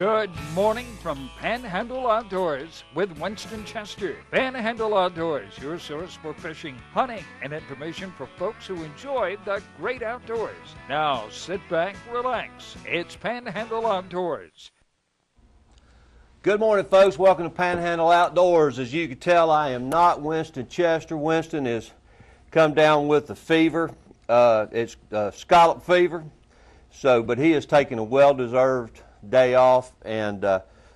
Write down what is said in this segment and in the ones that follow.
Good morning from Panhandle Outdoors with Winston Chester. Panhandle Outdoors, your source for fishing, hunting, and information for folks who enjoy the great outdoors. Now sit back, relax. It's Panhandle Outdoors. Good morning, folks. Welcome to Panhandle Outdoors. As you can tell, I am not Winston Chester. Winston has come down with the fever. It's scallop fever. But he has taken a well-deserved day off, and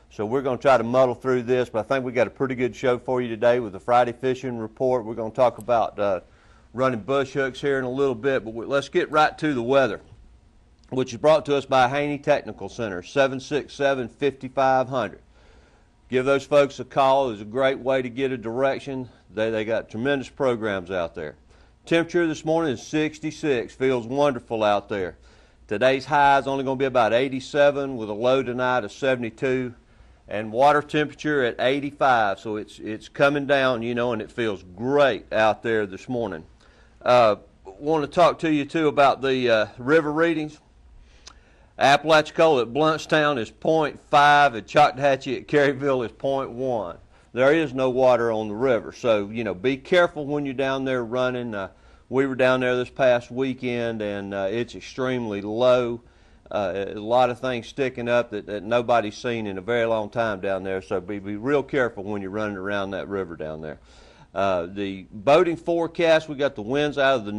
so we're going to try to muddle through this, but I think we got a pretty good show for you today with the Friday fishing report. We're going to talk about running bush hooks here in a little bit, but let's get right to the weather, which is brought to us by Haney Technical Center, 767-5500. Give those folks a call. It's a great way to get a direction. They got tremendous programs out there. Temperature this morning is 66. Feels wonderful out there. Today's high is only going to be about 87 with a low tonight of 72, and water temperature at 85. So it's coming down, you know, and it feels great out there this morning. Want to talk to you too about the river readings. Apalachicola at Bluntstown is 0.5, at Choctawhatchee at Caryville is 0.1. There is no water on the river, so you know, be careful when you're down there running. We were down there this past weekend, and it's extremely low. A lot of things sticking up that nobody's seen in a very long time down there, so be real careful when you're running around that river down there. The boating forecast, we got the winds out of the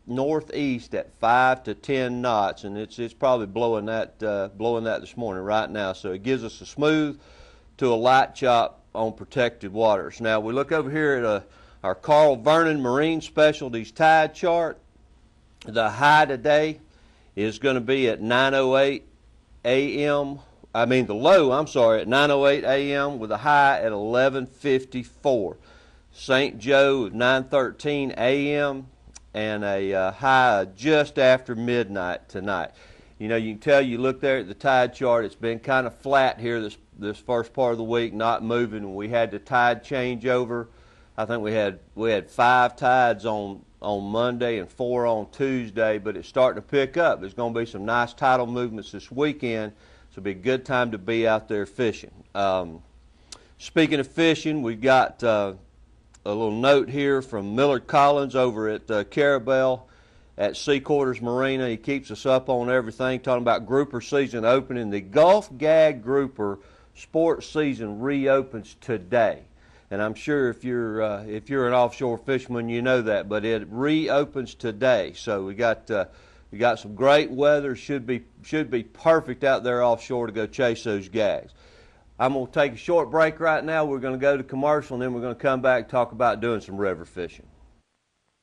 northeast at 5 to 10 knots, and it's probably blowing that this morning right now, so it gives us a smooth to a light chop on protected waters. Now we look over here at our Carl Vernon Marine Specialties tide chart. The high today is going to be at 9:08 a.m. The low, at 9:08 a.m. with a high at 11:54. St. Joe at 9:13 a.m. and a high just after midnight tonight. You know, you can tell, you look there at the tide chart, it's been kind of flat here this first part of the week, not moving. We had the tide change over. I think we had 5 tides on Monday and 4 on Tuesday, but it's starting to pick up. There's going to be some nice tidal movements this weekend, so it'll be a good time to be out there fishing. Speaking of fishing, we got a little note here from Millard Collins over at Carabel at Sea Quarters Marina. He keeps us up on everything, talking about grouper season opening. The Gulf Gag Grouper sports season reopens today. And I'm sure if you're an offshore fisherman, you know that, but it reopens today. So we got some great weather. Should be perfect out there offshore to go chase those gags. I'm going to take a short break right now. We're going to go to commercial, and then we're going to come back and talk about doing some river fishing.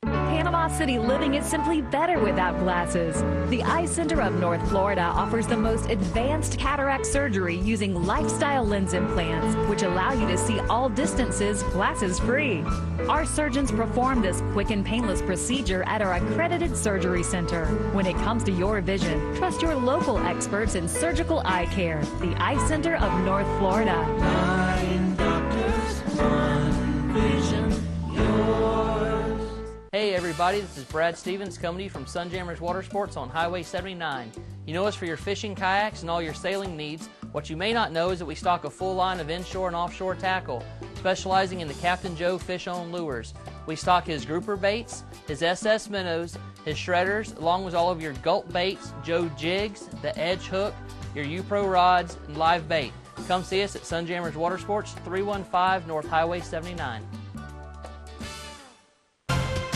Panama City living is simply better without glasses. The Eye Center of North Florida offers the most advanced cataract surgery using lifestyle lens implants, which allow you to see all distances glasses-free. Our surgeons perform this quick and painless procedure at our accredited surgery center. When it comes to your vision, trust your local experts in surgical eye care. The Eye Center of North Florida. 9 doctors, 1 vision, yours. Hey everybody, this is Brad Stevens coming to you from Sunjammers Water Sports on Highway 79. You know us for your fishing kayaks and all your sailing needs. What you may not know is that we stock a full line of inshore and offshore tackle, specializing in the Captain Joe fish-on lures. We stock his grouper baits, his SS minnows, his shredders, along with all of your gulp baits, Joe jigs, the edge hook, your U-Pro rods, and live bait. Come see us at Sunjammers Water Sports, 315 North Highway 79.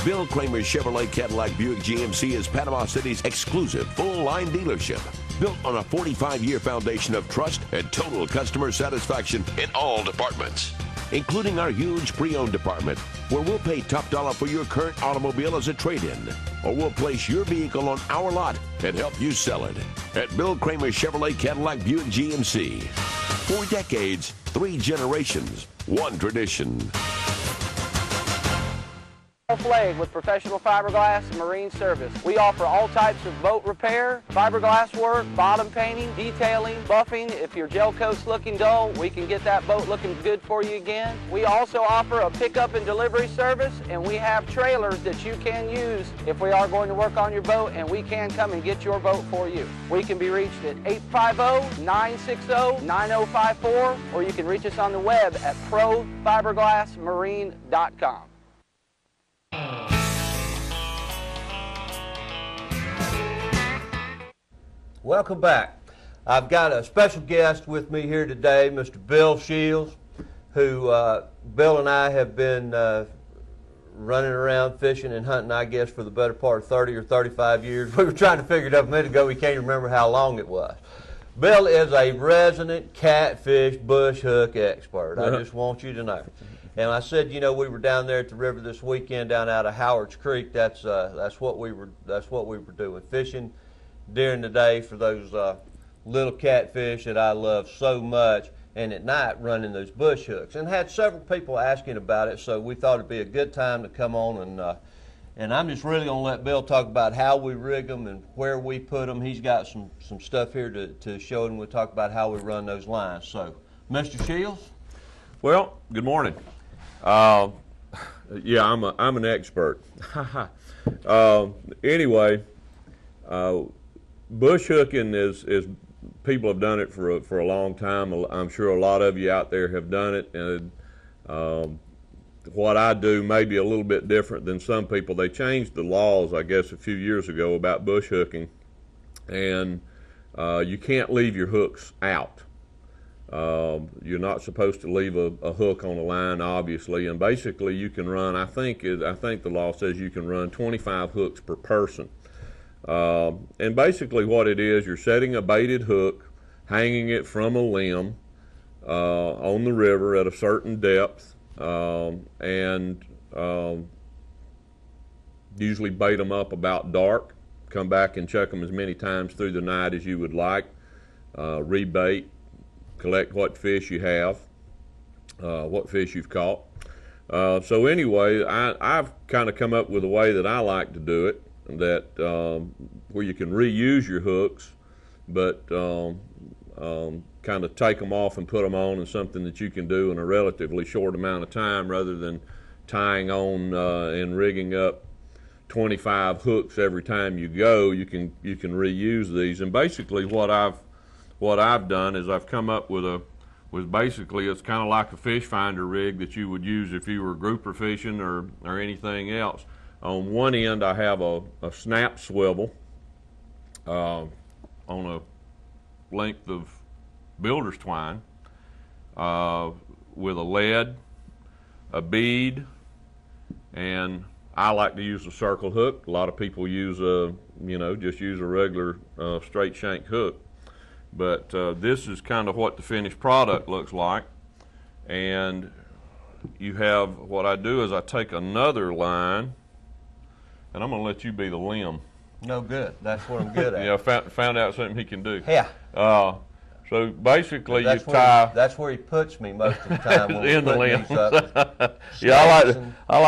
Bill Kramer Chevrolet Cadillac Buick GMC is Panama City's exclusive full-line dealership. Built on a 45-year foundation of trust and total customer satisfaction in all departments, including our huge pre-owned department, where we'll pay top dollar for your current automobile as a trade-in, or we'll place your vehicle on our lot and help you sell it. At Bill Kramer Chevrolet Cadillac Buick GMC. 4 decades, 3 generations, 1 tradition. flag with Professional Fiberglass and Marine Service. We offer all types of boat repair, fiberglass work, bottom painting, detailing, buffing. If your gel coat's looking dull, we can get that boat looking good for you again. We also offer a pickup and delivery service, and we have trailers that you can use if we are going to work on your boat, and we can come and get your boat for you. We can be reached at 850-960-9054, or you can reach us on the web at profiberglassmarine.com. Welcome back. I've got a special guest with me here today, Mr. Bill Shields, who Bill and I have been running around fishing and hunting, I guess, for the better part of 30 or 35 years. We were trying to figure it out a minute ago. We can't remember how long it was. Bill is a resident catfish bush hook expert. I just want you to know. And I said, you know, we were down there at the river this weekend down out of Howard's Creek. That's what we were doing, fishing during the day for those little catfish that I love so much, and at night running those bush hooks. And had several people asking about it, so we thought it'd be a good time to come on and I'm just really going to let Bill talk about how we rig them and where we put them. He's got some stuff here to show, and we'll talk about how we run those lines. So, Mr. Shields? Well, good morning. Yeah, I'm an expert. Anyway, bush hooking is people have done it for a long time. I'm sure a lot of you out there have done it, and what I do may be a little bit different than some people. They changed the laws, I guess, a few years ago about bush hooking, and you can't leave your hooks out. You're not supposed to leave a hook on a line, obviously, and basically you can run, I think the law says you can run 25 hooks per person. And basically what it is, you're setting a baited hook, hanging it from a limb on the river at a certain depth, and usually bait them up about dark, come back and check them as many times through the night as you would like, rebait, collect what fish you have, what fish you've caught. So anyway, I've kind of come up with a way that I like to do it, that where you can reuse your hooks, but kind of take them off and put them on, and something that you can do in a relatively short amount of time, rather than tying on and rigging up 25 hooks every time you go. You can reuse these. And basically what I've done is I've come up with basically, it's kind of like a fish finder rig that you would use if you were grouper fishing or anything else. On one end I have a snap swivel on a length of builder's twine with a lead, a bead, and I like to use a circle hook. A lot of people use just use a regular straight shank hook. But this is kind of what the finished product looks like. And you have, what I do is I take another line, and I'm going to let you be the limb. No good. That's what I'm good at. Yeah, found out something he can do. Yeah. So basically that's you tie. That's where he puts me most of the time when in the limbs. Yeah, I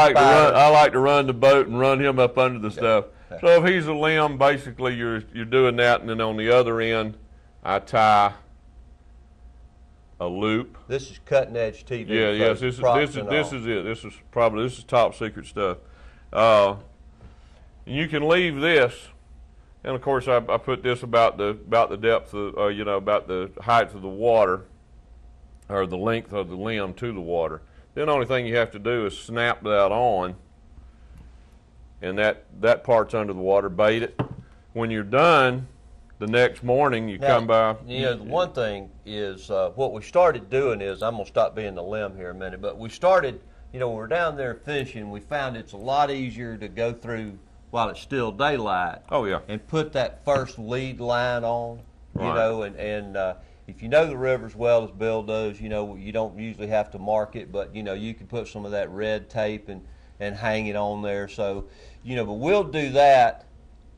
like to run the boat and run him up under the stuff. So if he's a limb, basically you're doing that, and then on the other end, I tie a loop. This is cutting edge TV. Yeah, yes. This is it. This is top secret stuff. You can leave this, and of course I put this about the depth of, about the height of the water, or the length of the limb to the water. Then the only thing you have to do is snap that on, and that part's under the water. Bait it. When you're done, the next morning you come by. The one thing is what we started doing is, I'm going to stop being the limb here a minute, but we started, when we're down there fishing, we found it's a lot easier to go through while it's still daylight. Oh, yeah. And put that first lead line on, Right. and if you know the river as well as Bill does, you don't usually have to mark it, but, you can put some of that red tape and hang it on there. So, but we'll do that,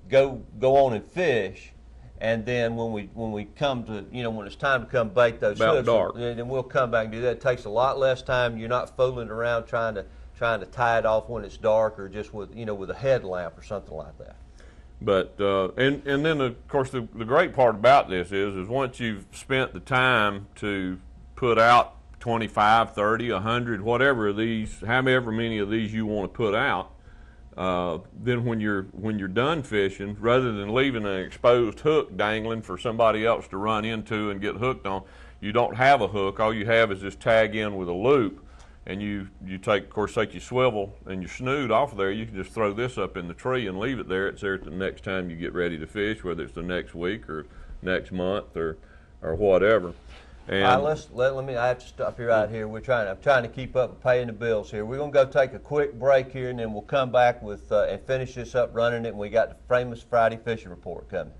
go on and fish. And then when we come to, when it's time to come bait those About hooks, dark. then we'll come back and do that. It takes a lot less time. You're not fooling around trying trying to tie it off when it's dark, or just with, with a headlamp or something like that. But and then of course the great part about this is once you've spent the time to put out 25, 30, 100, whatever of these, however many of these you want to put out, then when you're done fishing, rather than leaving an exposed hook dangling for somebody else to run into and get hooked on, you don't have a hook. All you have is this tag in with a loop, and you take, of course, take your swivel and your snood off of there. You can just throw this up in the tree and leave it there. It's there the next time you get ready to fish, whether it's the next week or next month or whatever. And all right, I have to stop you right here. I'm trying to keep up with paying the bills here. We're gonna go take a quick break here, and then we'll come back with and finish this up running it. And we got the famous Friday fishing report coming.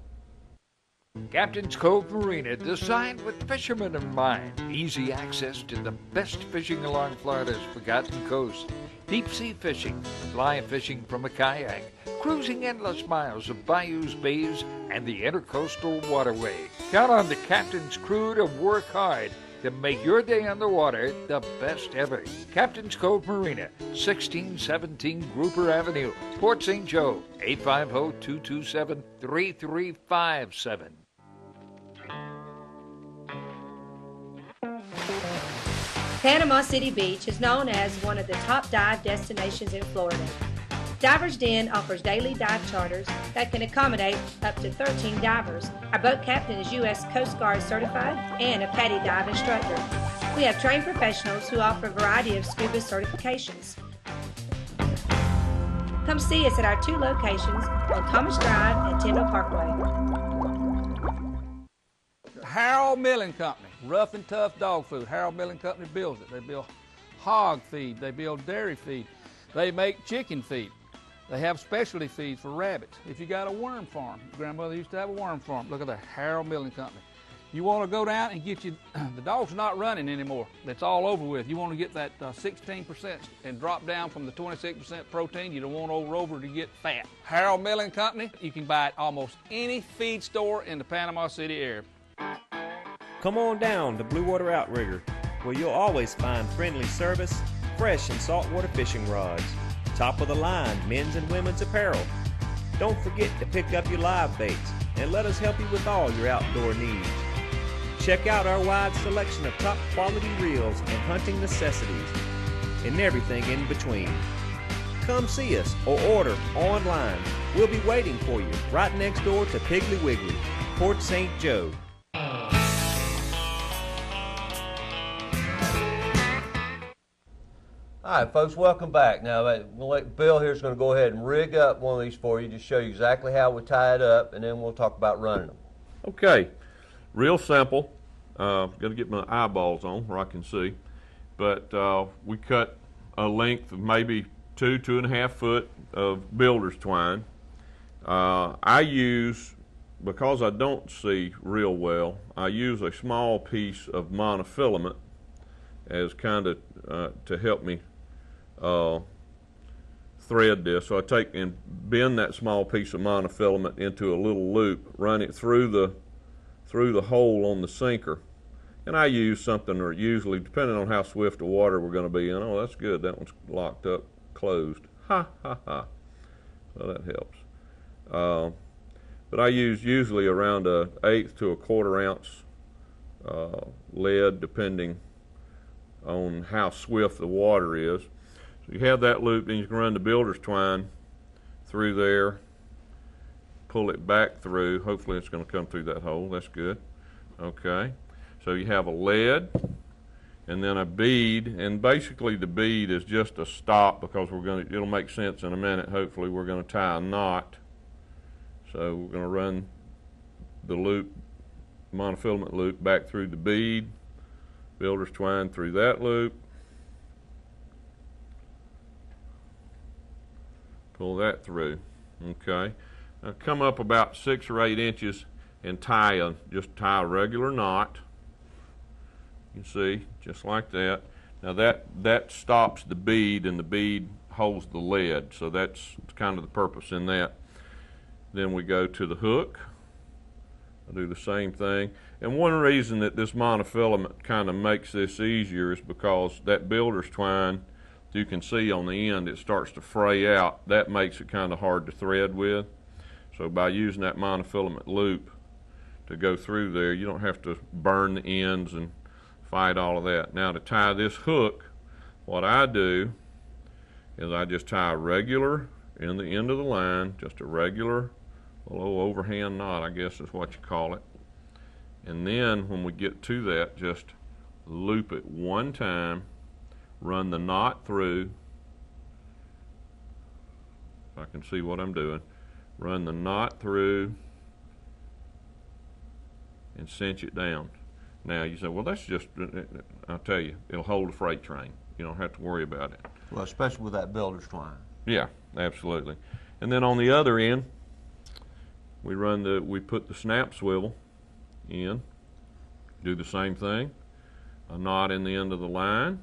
Captain's Cove Marina, designed with fishermen in mind. Easy access to the best fishing along Florida's forgotten coast. Deep sea fishing, fly fishing from a kayak, cruising endless miles of bayous, bays, and the intercoastal waterway. Count on the captain's crew to work hard to make your day on the water the best ever. Captain's Cove Marina, 1617 Grouper Avenue, Port St. Joe, 850-227-3357. Panama City Beach is known as one of the top dive destinations in Florida. Divers Den offers daily dive charters that can accommodate up to 13 divers. Our boat captain is U.S. Coast Guard certified and a PADI dive instructor. We have trained professionals who offer a variety of scuba certifications. Come see us at our 2 locations on Thomas Drive and Tyndall Parkway. Harold Milling Company, rough and tough dog food. Harold Milling Company builds it. They build hog feed, they build dairy feed, they make chicken feed. They have specialty feeds for rabbits. If you got a worm farm, grandmother used to have a worm farm. Look at the Harold Milling Company. You want to go down and get you, the dog's not running anymore. That's all over with. You want to get that 16% and drop down from the 26% protein. You don't want over to get fat. Harold Milling Company, you can buy at almost any feed store in the Panama City area. Come on down to Blue Water Outrigger, where you'll always find friendly service, fresh and saltwater fishing rods, top of the line men's and women's apparel. Don't forget to pick up your live baits and let us help you with all your outdoor needs. Check out our wide selection of top quality reels and hunting necessities and everything in between. Come see us or order online. We'll be waiting for you right next door to Piggly Wiggly, Port St. Joe. All right, folks, welcome back. Now, Bill here is going to go ahead and rig up one of these for you, just show you exactly how we tie it up, and then we'll talk about running them. Okay, real simple. Got to get my eyeballs on where I can see. But we cut a length of maybe 2.5 foot of builder's twine. I use, because I don't see real well, I use a small piece of monofilament as kind of to help me thread this. So I take and bend that small piece of monofilament into a little loop, run it through the hole on the sinker, and I use something, or usually, depending on how swift the water we're going to be in. Oh, that's good, that one's locked up, closed. Ha ha ha. So that helps. But I use usually around 1/8 to 1/4 ounce lead, depending on how swift the water is. So you have that loop, then you can run the builder's twine through there, pull it back through. Hopefully it's going to come through that hole. That's good. Okay. So you have a lead and then a bead, and basically the bead is just a stop, because it'll make sense in a minute. Hopefully we're going to tie a knot. So we're going to run the loop, monofilament loop, back through the bead, builder's twine through that loop, pull that through. Okay, now come up about 6 or 8 inches and just tie a regular knot. You can see, just like that. Now that stops the bead, and the bead holds the lead, so that's kind of the purpose in that. Then we go to the hook. I do the same thing. And one reason that this monofilament kind of makes this easier is because that builder's twine you can see on the end it starts to fray out. That makes it kind of hard to thread with. So by using that monofilament loop to go through there, you don't have to burn the ends and fight all of that. Now to tie this hook, what I do is I just tie a regular in the end of the line, just a regular little overhand knot, I guess is what you call it. And then when we get to that, just loop it one time, run the knot through, if I can see what I'm doing, run the knot through and cinch it down. Now you say, well, that's just, I'll tell you, it'll hold a freight train. You don't have to worry about it. Well, especially with that builder's twine. Yeah, absolutely. And then on the other end, we put the snap swivel in, do the same thing, a knot in the end of the line,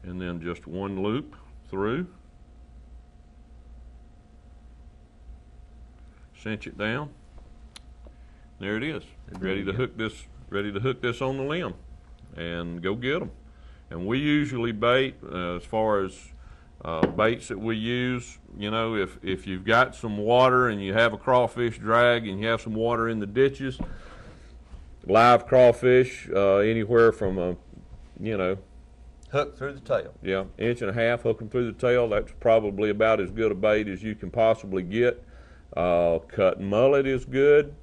and then just one loop through, cinch it down. There it is, ready to hook this on the limb, and go get them. And we usually bait, as far as baits that we use, you know, if you've got some water and you have a crawfish drag and you have some water in the ditches, live crawfish, anywhere from a, you know, hook through the tail. Yeah, 1.5 inches, hook them through the tail. That's probably about as good a bait as you can possibly get. Cut mullet is good.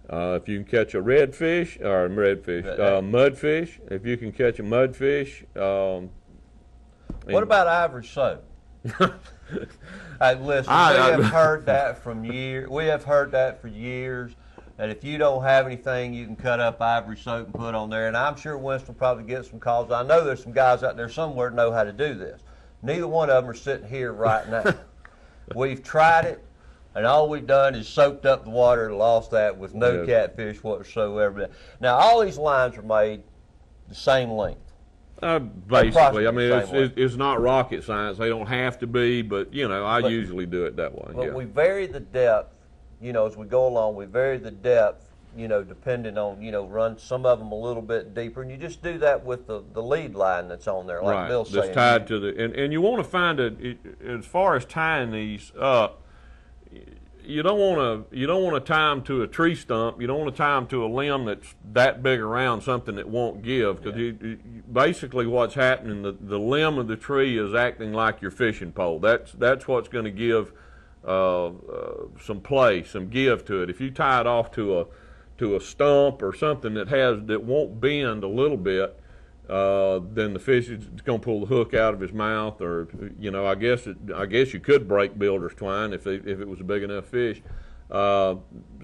If you can catch a mudfish, if you can catch a mudfish. What about ivory soap? Hey, listen, we have heard that for years. And if you don't have anything, you can cut up ivory soap and put on there. And I'm sure Winston will probably get some calls. I know there's some guys out there somewhere that know how to do this. Neither one of them are sitting here right now. We've tried it. And all we've done is soaked up the water and lost that with no catfish whatsoever. Now, all these lines are made the same length. Basically, I mean, it's not rocket science. They don't have to be, but, you know, I usually do it that way. But we vary the depth, you know, as we go along. We vary the depth, you know, depending on, you know, run some of them a little bit deeper. And you just do that with the lead line that's on there, like Bill's saying. That's tied to the, and you want to find as far as tying these up, you don't want to tie them to a tree stump. You don't want to tie them to a limb that's that big around, something that won't give. Because basically what's happening, the limb of the tree is acting like your fishing pole. That's what's going to give some play, some give to it. If you tie it off to a stump or something that won't bend a little bit, then the fish is going to pull the hook out of his mouth, or, you know, I guess you could break builder's twine if it was a big enough fish. So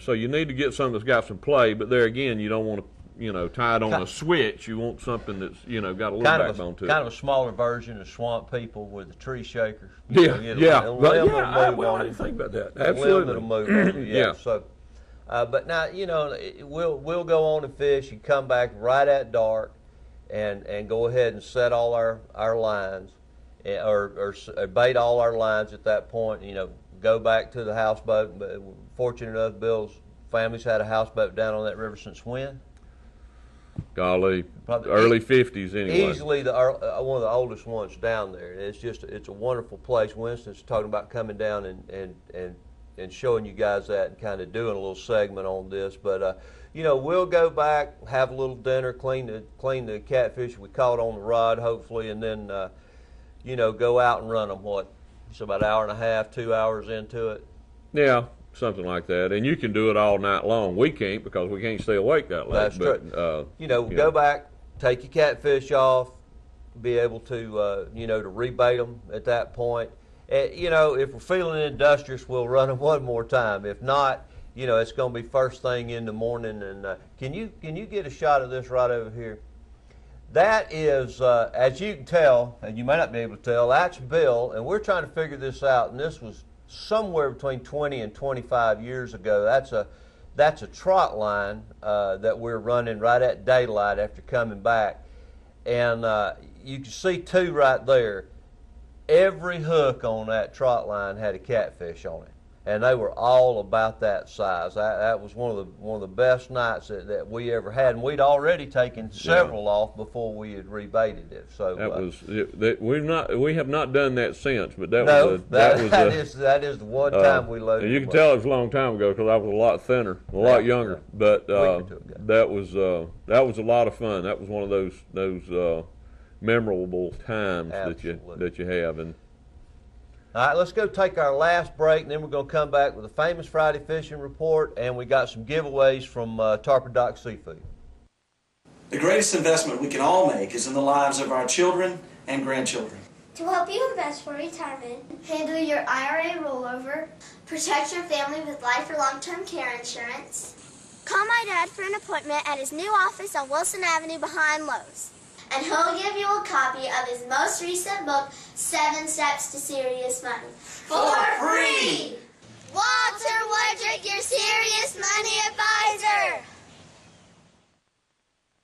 you need to get something that's got some play, but there again, you don't want to, you know, tie it on a switch. You want something that's, you know, got a little backbone to it. Kind of a smaller version of Swamp People with the tree shakers. I didn't think about that. Absolutely. It'll move. So, but now, you know, we'll go on and fish and come back right at dark. And go ahead and set all our lines, or bait all our lines at that point. You know, go back to the houseboat. But fortunate enough, Bill's family's had a houseboat down on that river since when? Golly, probably early 50s anyway. Easily one of the oldest ones down there. It's a wonderful place. Winston's talking about coming down and showing you guys that and kind of doing a little segment on this, but. You know, we'll go back, have a little dinner, clean the catfish we caught on the rod, hopefully, and then, you know, go out and run them. It's about 1.5 hours, 2 hours into it. Yeah, something like that. And you can do it all night long. We can't because we can't stay awake that late. That's true. You know, go back, take your catfish off, be able to, you know, to rebait them at that point. You know, if we're feeling industrious, we'll run them one more time. If not, you know, it's going to be first thing in the morning. And can you get a shot of this right over here? That is, as you can tell, and you may not be able to tell, that's Bill, and we're trying to figure this out. And this was somewhere between 20 and 25 years ago. That's a trot line that we're running right at daylight after coming back, and you can see two right there. Every hook on that trot line had a catfish on it. and they were all about that size. That was one of the best nights that we ever had, and we'd already taken several off before we had rebaited it. So we have not done that since, but that is the one time we loaded. You can tell it was a long time ago because I was a lot thinner, a lot younger. But that was a lot of fun. That was one of those memorable times that you have. And all right, let's go take our last break, and then we're going to come back with a famous Friday fishing report, and we got some giveaways from Tarpon Dock Seafood. The greatest investment we can all make is in the lives of our children and grandchildren. To help you invest for retirement, handle your IRA rollover, protect your family with life or long-term care insurance, call my dad for an appointment at his new office on Wilson Avenue behind Lowe's. And he'll give you a copy of his most recent book, 7 Steps to Serious Money. For free! Walter Woodrick, your serious money advisor!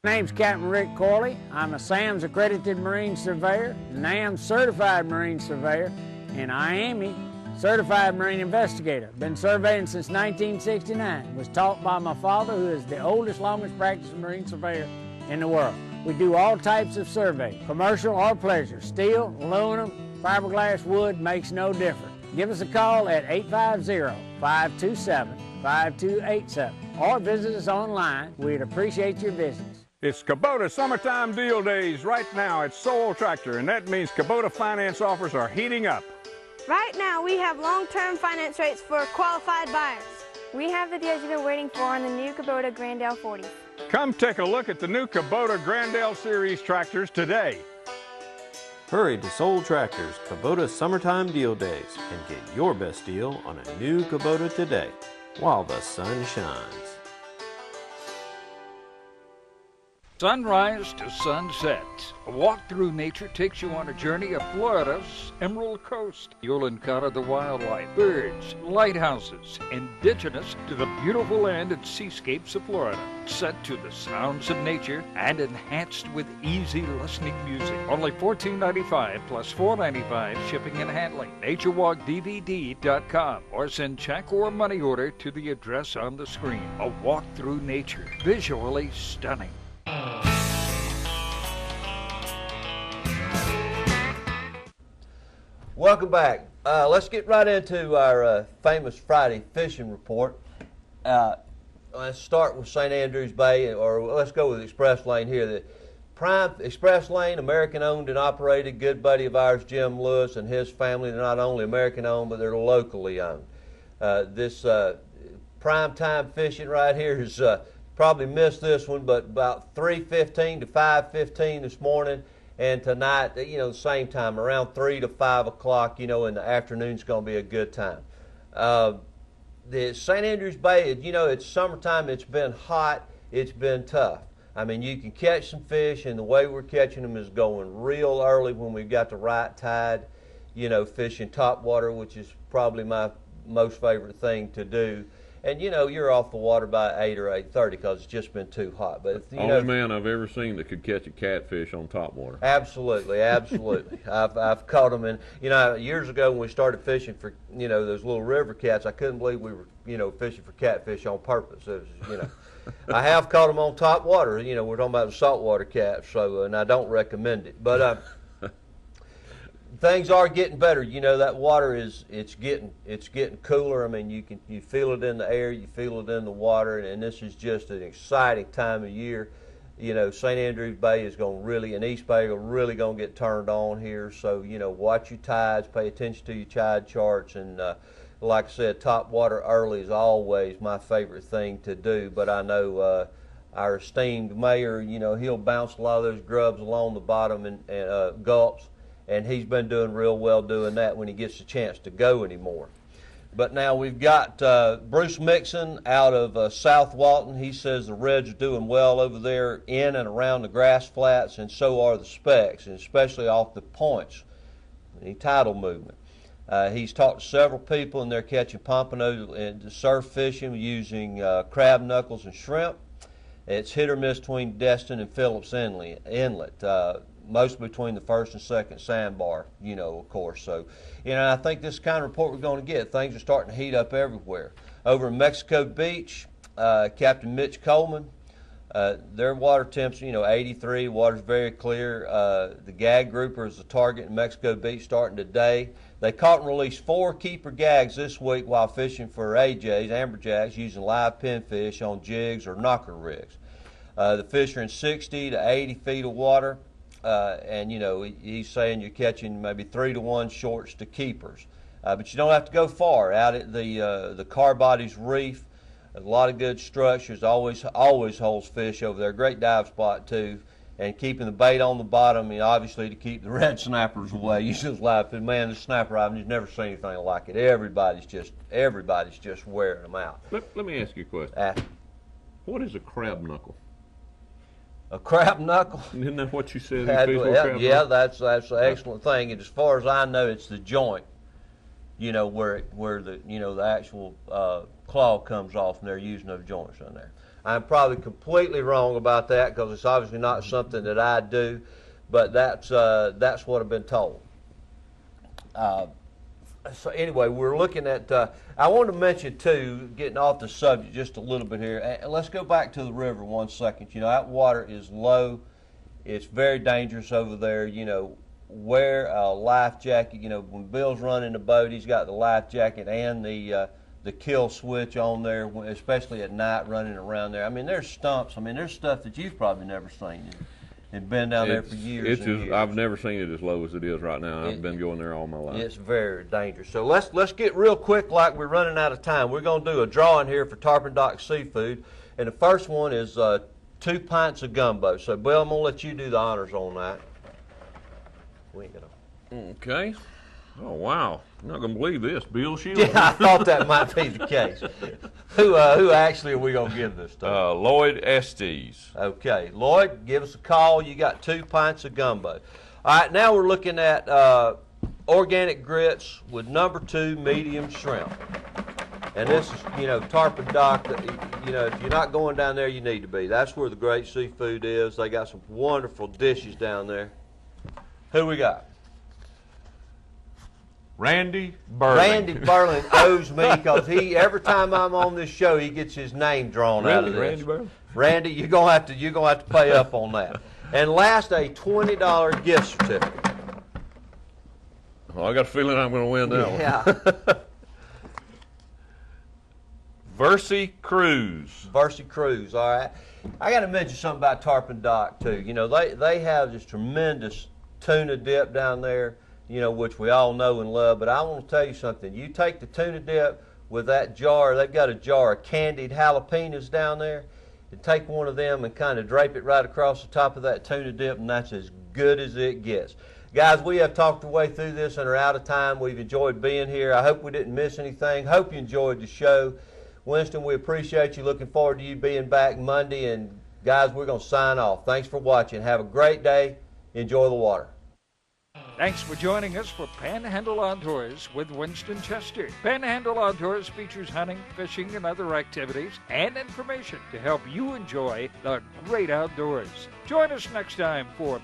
My name's Captain Rick Corley. I'm a SAMS accredited Marine Surveyor, NAM certified Marine Surveyor, and IAME certified Marine Investigator. Been surveying since 1969. Was taught by my father, who is the oldest, longest practicing Marine Surveyor in the world. We do all types of survey, commercial or pleasure. Steel, aluminum, fiberglass, wood, makes no difference. Give us a call at 850-527-5287 or visit us online. We'd appreciate your visits. It's Kubota Summertime Deal Days right now at Sowell Tractor, and that means Kubota finance offers are heating up. Right now we have long-term finance rates for qualified buyers. We have the deals you've been waiting for on the new Kubota Grandale 40. Come take a look at the new Kubota Grandale Series tractors today. Hurry to Sowell Tractors Kubota Summertime Deal Days and get your best deal on a new Kubota today while the sun shines. Sunrise to sunset. A walk through nature takes you on a journey of Florida's Emerald Coast. You'll encounter the wildlife, birds, lighthouses, indigenous to the beautiful land and seascapes of Florida. Set to the sounds of nature and enhanced with easy listening music. Only $14.95 plus $4.95 shipping and handling. NatureWalkDVD.com or send check or money order to the address on the screen. A walk through nature. Visually stunning. Welcome back. Let's get right into our famous Friday fishing report. Let's start with St. Andrews Bay, or let's go with Express Lane here. The Prime Express Lane, American owned and operated. Good buddy of ours, Jim Lewis, and his family. They're not only American owned, but they're locally owned. This prime time fishing right here is probably missed this one, but about 3:15 to 5:15 this morning, and tonight, you know, the same time, around 3 to 5 o'clock, you know, in the afternoon's going to be a good time. The St. Andrews Bay, you know, it's summertime, it's been hot, it's been tough. I mean, you can catch some fish, and the way we're catching them is going real early when we've got the right tide, you know, fishing topwater, which is probably my most favorite thing to do. And, you know, you're off the water by 8 or 8:30 because it's just been too hot. But only man I've ever seen that could catch a catfish on topwater. Absolutely, absolutely. I've caught them. And, you know, years ago when we started fishing for, you know, those little river cats, I couldn't believe we were, you know, fishing for catfish on purpose. It was, you know. I have caught them on top water. You know, we're talking about the saltwater cats, so, and I don't recommend it. But things are getting better. You know, that water it's getting cooler. I mean, you feel it in the air, you feel it in the water, and this is just an exciting time of year. You know, St. Andrews Bay is going to really, and East Bay are really going to get turned on here. So, you know, watch your tides, pay attention to your tide charts, and like I said, top water early is always my favorite thing to do. But I know our esteemed mayor, you know, he'll bounce a lot of those grubs along the bottom and gulps. And he's been doing real well doing that when he gets a chance to go anymore. But now we've got Bruce Mixon out of South Walton. He says the Reds are doing well over there in and around the grass flats, and so are the specks, and especially off the points, the tidal movement. He's talked to several people, and they're catching pompano and surf fishing using crab knuckles and shrimp. It's hit or miss between Destin and Phillips Inlet. most between the first and second sandbar, of course. So, I think this kind of report we're going to get. Things are starting to heat up everywhere. Over in Mexico Beach, Captain Mitch Coleman, their water temps, 83, water's very clear. The gag grouper is the target in Mexico Beach starting today. They caught and released 4 keeper gags this week while fishing for AJs, amberjacks, using live pinfish on jigs or knocker rigs. The fish are in 60 to 80 feet of water, and he's saying you're catching maybe 3 to 1 shorts to keepers. But you don't have to go far. Out at the Carbodies Reef, a lot of good structures, always holds fish over there. Great dive spot too, and keeping the bait on the bottom, obviously to keep the red snappers away. You just laugh, man, the snapper, I've just never seen anything like it. Everybody's just wearing them out. Let me ask you a question. What is a crab knuckle? A crab knuckle? Isn't that what you said? Yeah, that's an excellent thing. And as far as I know, it's the joint, where the actual claw comes off, and they're using those joints in there. I'm probably completely wrong about that because it's obviously not something that I do, but that's what I've been told. So anyway, we're looking at, I want to mention too, getting off the subject just a little bit here, let's go back to the river 1 second. That water is low. It's very dangerous over there. Wear a life jacket. When Bill's running the boat, he's got the life jacket and the kill switch on there, especially at night running around there. There's stumps. There's stuff that you've probably never seen and been down there for years. I've never seen it as low as it is right now. I've been going there all my life. It's very dangerous. So let's get real quick, like we're running out of time. We're going to do a drawing here for Tarpon Dock Seafood, and the first one is 2 pints of gumbo. So Bill, I'm going to let you do the honors on that. We ain't gonna. Okay. Oh, wow. I'm not going to believe this. Bill Shields. Yeah, I thought that might be the case. Who actually are we going to give this to? Lloyd Estes. Okay. Lloyd, give us a call. You got 2 pints of gumbo. All right, now we're looking at organic grits with number 2 medium shrimp. And this is, Tarpon Dock, if you're not going down there, you need to be. That's where the great seafood is. They got some wonderful dishes down there. Who we got? Randy Burling. Randy Burling owes me because every time I'm on this show, he gets his name drawn out of this. Randy Burling? Randy, you're gonna have to pay up on that. And last, a $20 gift certificate. Well, I got a feeling I'm going to win that one. Yeah. Versey Cruise. Versey Cruise. All right. I got to mention something about Tarpon Dock too. They have this tremendous tuna dip down there, which we all know and love. But I want to tell you something. You take the tuna dip with that jar. They've got a jar of candied jalapenos down there. And take one of them and kind of drape it right across the top of that tuna dip, and that's as good as it gets. Guys, we have talked our way through this and are out of time. We've enjoyed being here. I hope we didn't miss anything. Hope you enjoyed the show. Winston, we appreciate you. Looking forward to you being back Monday. And guys, we're going to sign off. Thanks for watching. Have a great day. Enjoy the water. Thanks for joining us for Panhandle Outdoors with Winston Chester. Panhandle Outdoors features hunting, fishing, and other activities and information to help you enjoy the great outdoors. Join us next time for